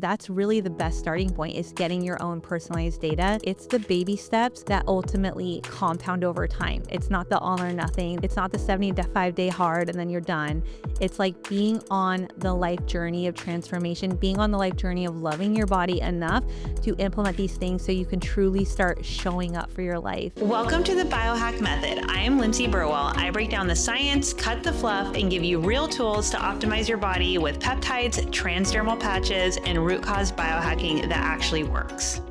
that's really the best starting point, is getting your own personalized data. It's the baby steps that ultimately compound over time. It's not the all or nothing. It's not the 75-day hard and then you're done. It's like being on the life journey of transformation, being on the life journey of loving your body enough to implement these things so you can truly start showing up for your life. Welcome to the Biohacked Method. I am Lindsey. I break down the science, cut the fluff, and give you real tools to optimize your body with peptides, transdermal patches, and root cause biohacking that actually works.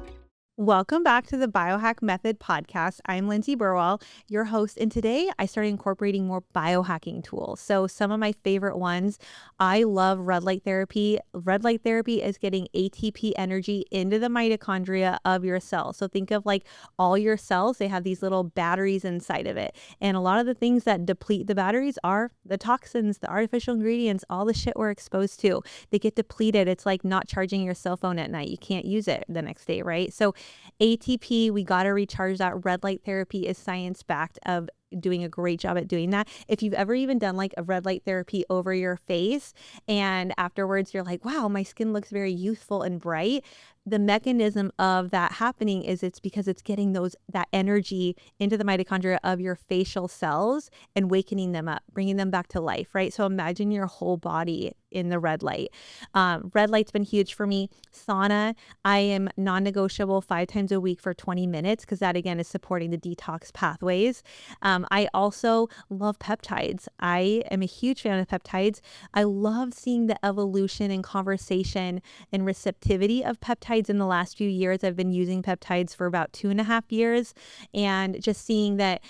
Welcome back to the Biohacked Method podcast. I'm Lindsey, your host, and today I started incorporating more biohacking tools. So some of my favorite ones, I love red light therapy. Red light therapy is getting ATP energy into the mitochondria of your cells. So think of like all your cells, they have these little batteries inside of it. And a lot of the things that deplete the batteries are the toxins, the artificial ingredients, all the shit we're exposed to. They get depleted. It's like not charging your cell phone at night. You can't use it the next day, right? So ATP, we got to recharge that. Red light therapy is science-backed of doing a great job at doing that. If you've ever even done like a red light therapy over your face and afterwards you're like, wow, my skin looks very youthful and bright, the mechanism of that happening is it's because it's getting that energy into the mitochondria of your facial cells and wakening them up, bringing them back to life, right? So imagine your whole body in the red light. Red light's been huge for me. Sauna, I am non-negotiable 5 times a week for 20 minutes because that again is supporting the detox pathways. I also love peptides. I am a huge fan of peptides. I love seeing the evolution and conversation and receptivity of peptides in the last few years. I've been using peptides for about 2.5 years and just seeing that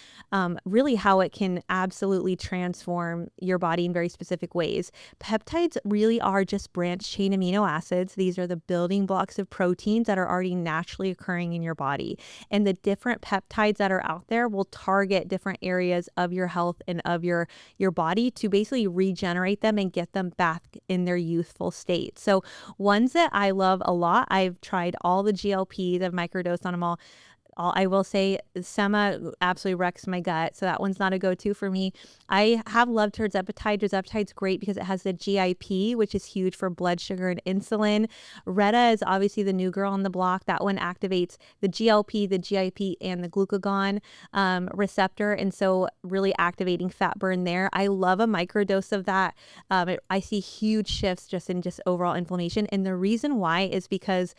really how it can absolutely transform your body in very specific ways. Peptides really are just branched chain amino acids. These are the building blocks of proteins that are already naturally occurring in your body. And the different peptides that are out there will target different areas of your health and of your body to basically regenerate them and get them back in their youthful state. So ones that I love a lot, I've tried all the GLPs, I've microdosed on them all. I will say Sema absolutely wrecks my gut. So that one's not a go-to for me. I have loved tirzepatide. Tirzepatide's great because it has the GIP, which is huge for blood sugar and insulin. Retta is obviously the new girl on the block. That one activates the GLP, the GIP, and the glucagon receptor. And so really activating fat burn there. I love a microdose of that. I see huge shifts just in overall inflammation. And the reason why is because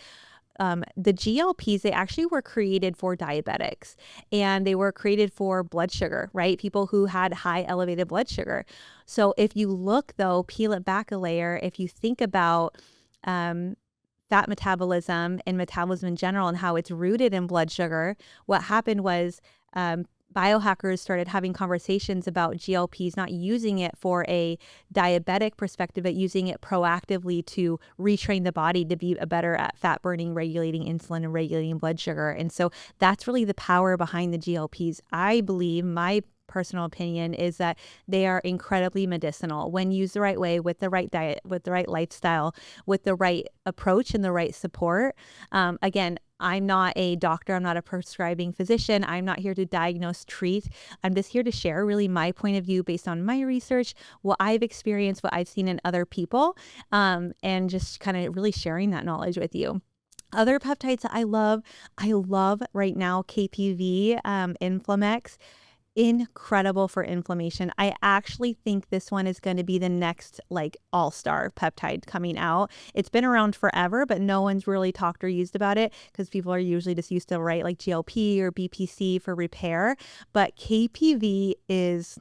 the GLPs, they actually were created for diabetics and they were created for blood sugar, right? People who had high elevated blood sugar. So if you look though, peel it back a layer, if you think about fat metabolism and metabolism in general and how it's rooted in blood sugar, what happened was biohackers started having conversations about GLPs, not using it for a diabetic perspective, but using it proactively to retrain the body to be better at fat burning, regulating insulin and regulating blood sugar. And so that's really the power behind the GLPs. I believe, my personal opinion is that they are incredibly medicinal when used the right way, with the right diet, with the right lifestyle, with the right approach and the right support. Again, I'm not a doctor. I'm not a prescribing physician. I'm not here to diagnose, treat. I'm just here to share really my point of view based on my research, what I've experienced, what I've seen in other people, and just kind of really sharing that knowledge with you. Other peptides that I love right now, KPV, Inflamex. Incredible for inflammation. I actually think this one is going to be the next like all-star peptide coming out. It's been around forever, but no one's really talked or used about it because people are usually just used to write like GLP or BPC for repair. But KPV is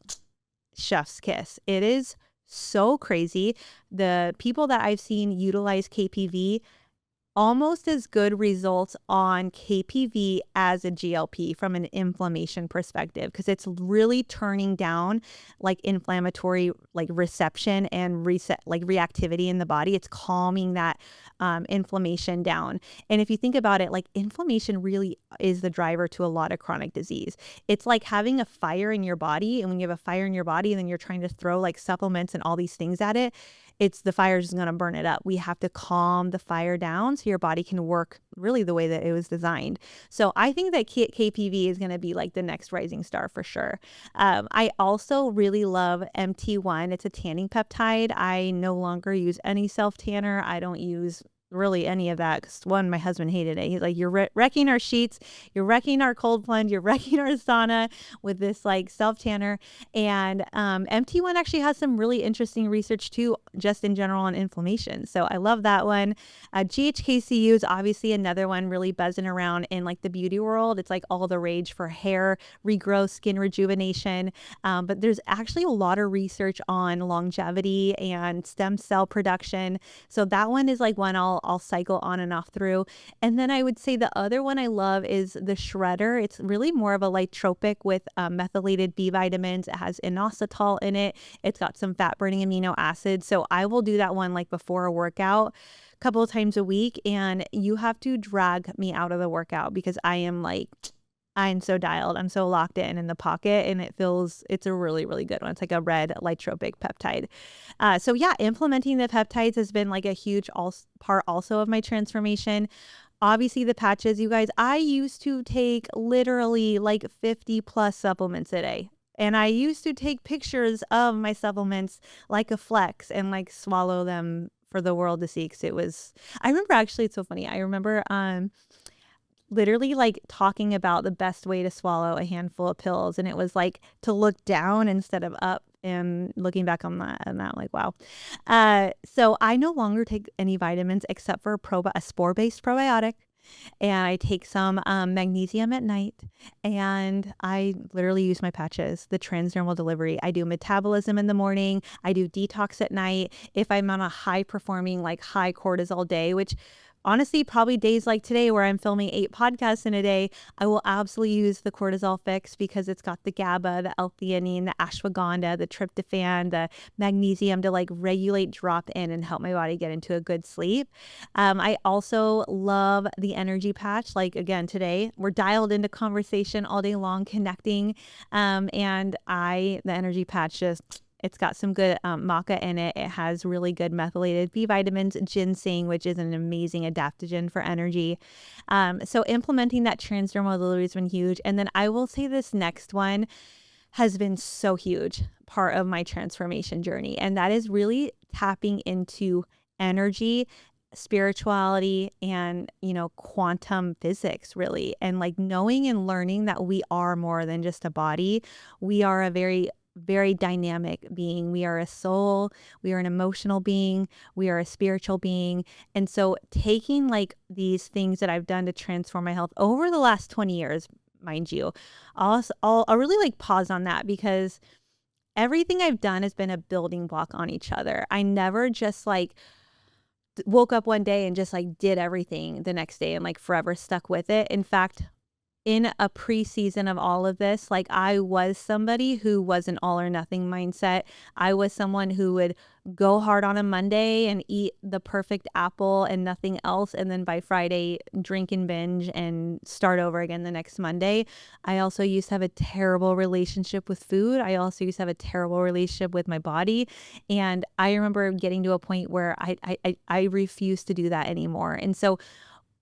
chef's kiss. It is so crazy. The people that I've seen utilize KPV, almost as good results on KPV as a GLP from an inflammation perspective, because it's really turning down like inflammatory like reception and reactivity in the body. It's calming that inflammation down. And if you think about it, like inflammation really is the driver to a lot of chronic disease. It's like having a fire in your body, and when you have a fire in your body and then you're trying to throw like supplements and all these things at it, it's the fire is going to burn it up. We have to calm the fire down so your body can work really the way that it was designed. So I think that KPV is going to be like the next rising star for sure. I also really love MT1. It's a tanning peptide. I no longer use any self tanner. I don't use really any of that, because one, my husband hated it. He's like, you're wrecking our sheets, you're wrecking our cold plunge, you're wrecking our sauna with this like self tanner. And MT1 actually has some really interesting research too, just in general on inflammation. So I love that one. GHKCU is obviously another one really buzzing around in like the beauty world. It's like all the rage for hair regrowth, skin rejuvenation. But there's actually a lot of research on longevity and stem cell production. So that one is like one I'll cycle on and off through. And then I would say the other one I love is the Shredder. It's really more of a lytropic with methylated B vitamins. It has inositol in it. It's got some fat burning amino acids. So I will do that one like before a workout a couple of times a week. And you have to drag me out of the workout because I'm so dialed. I'm so locked in the pocket, and it's a really, really good one. It's like a red lytropic peptide. So yeah, implementing the peptides has been like a huge part also of my transformation. Obviously the patches, you guys, I used to take literally like 50 plus supplements a day. And I used to take pictures of my supplements like a flex and like swallow them for the world to see. I remember actually, it's so funny. I remember, literally like talking about the best way to swallow a handful of pills. And it was like to look down instead of up. And looking back on that, like, wow. So I no longer take any vitamins except for a spore-based probiotic. And I take some magnesium at night, and I literally use my patches, the transdermal delivery. I do metabolism in the morning. I do detox at night. If I'm on a high performing, like high cortisol day, which honestly, probably days like today where I'm filming 8 podcasts in a day, I will absolutely use the cortisol fix because it's got the GABA, the L-theanine, the ashwagandha, the tryptophan, the magnesium to like regulate, drop in, and help my body get into a good sleep. I also love the energy patch. Like again, today we're dialed into conversation all day long, connecting. The energy patch it's got some good maca in it. It has really good methylated B vitamins, ginseng, which is an amazing adaptogen for energy. So implementing that transdermal delivery has been huge. And then I will say this next one has been so huge part of my transformation journey. And that is really tapping into energy, spirituality, and, quantum physics really. And like knowing and learning that we are more than just a body. We are a very dynamic being. We are a soul, we are an emotional being, we are a spiritual being. And so taking like these things that I've done to transform my health over the last 20 years, mind you, I'll really like pause on that because everything I've done has been a building block on each other. I never just like woke up one day and just like did everything the next day and like forever stuck with it. In fact, in a pre-season of all of this, like I was somebody who was an all or nothing mindset. I was someone who would go hard on a Monday and eat the perfect apple and nothing else. And then by Friday, drink and binge and start over again the next Monday. I also used to have a terrible relationship with food. I also used to have a terrible relationship with my body. And I remember getting to a point where I refused to do that anymore. And so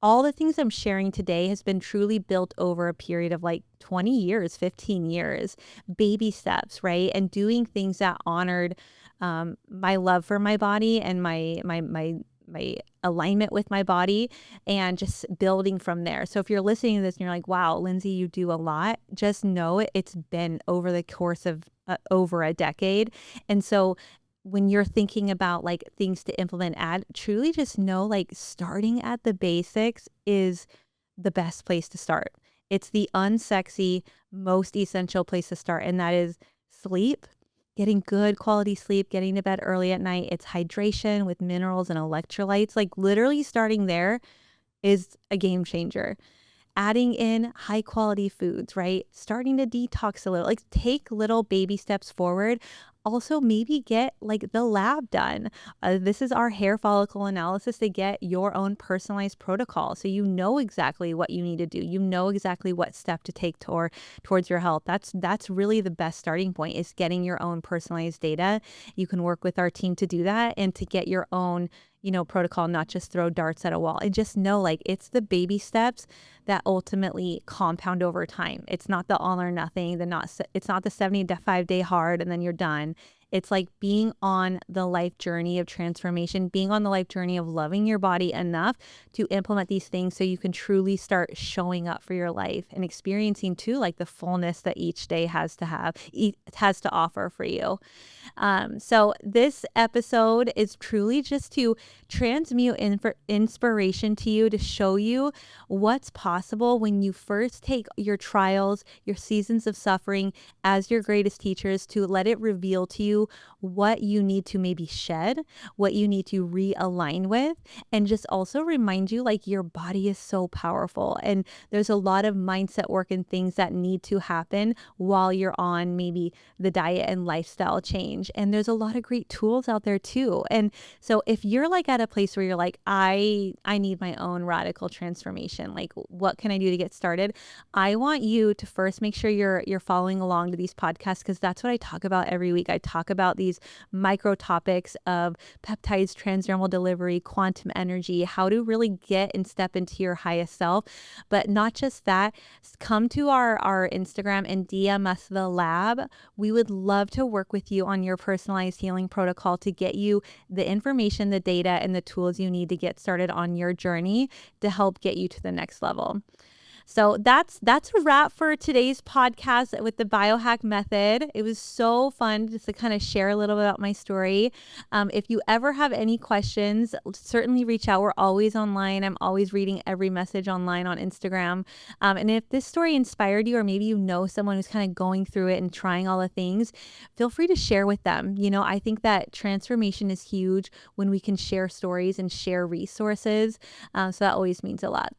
all the things I'm sharing today has been truly built over a period of like 20 years, 15 years, baby steps, right? And doing things that honored my love for my body and my alignment with my body, and just building from there. So if you're listening to this and you're like, wow, Lindsey, you do a lot, just know it's been over the course of over a decade. And so when you're thinking about like things to implement, truly just know like starting at the basics is the best place to start. It's the unsexy, most essential place to start. And that is sleep, getting good quality sleep, getting to bed early at night. It's hydration with minerals and electrolytes. Like literally starting there is a game changer. Adding in high quality foods, right? Starting to detox a little, like take little baby steps forward. Also, maybe get like the lab done. This is our hair follicle analysis to get your own personalized protocol. So you know exactly what you need to do. You know exactly what step to take towards your health. That's really the best starting point, is getting your own personalized data. You can work with our team to do that and to get your own protocol, not just throw darts at a wall. And just know like it's the baby steps that ultimately compound over time. It's not the all or nothing, it's not the 75-day hard and then you're done. It's like being on the life journey of transformation, being on the life journey of loving your body enough to implement these things so you can truly start showing up for your life and experiencing too, like the fullness that each day has to offer for you. So this episode is truly just to transmute inspiration to you, to show you what's possible when you first take your trials, your seasons of suffering as your greatest teachers, to let it reveal to you what you need to maybe shed, what you need to realign with, and just also remind you like your body is so powerful. And there's a lot of mindset work and things that need to happen while you're on maybe the diet and lifestyle change. And there's a lot of great tools out there too. And so if you're like at a place where you're like, I need my own radical transformation, like what can I do to get started? I want you to first make sure you're following along to these podcasts, because that's what I talk about every week. I talk about these micro topics of peptides, transdermal delivery, quantum energy, how to really get and step into your highest self. But not just that, come to our Instagram and DM us the lab. We would love to work with you on your personalized healing protocol to get you the information, the data, and the tools you need to get started on your journey to help get you to the next level. So that's a wrap for today's podcast with the Biohack Method. It was so fun just to kind of share a little bit about my story. If you ever have any questions, certainly reach out. We're always online. I'm always reading every message online on Instagram. And if this story inspired you, or maybe you know someone who's kind of going through it and trying all the things, feel free to share with them. You know, I think that transformation is huge when we can share stories and share resources. So that always means a lot.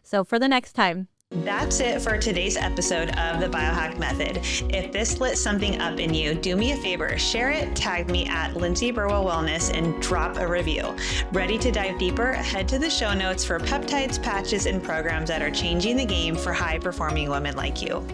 So for the next time. That's it for today's episode of the Biohack Method. If this lit something up in you, do me a favor, share it, tag me at Lindsey Burwell Wellness, and drop a review. Ready to dive deeper? Head to the show notes for peptides, patches, and programs that are changing the game for high-performing women like you.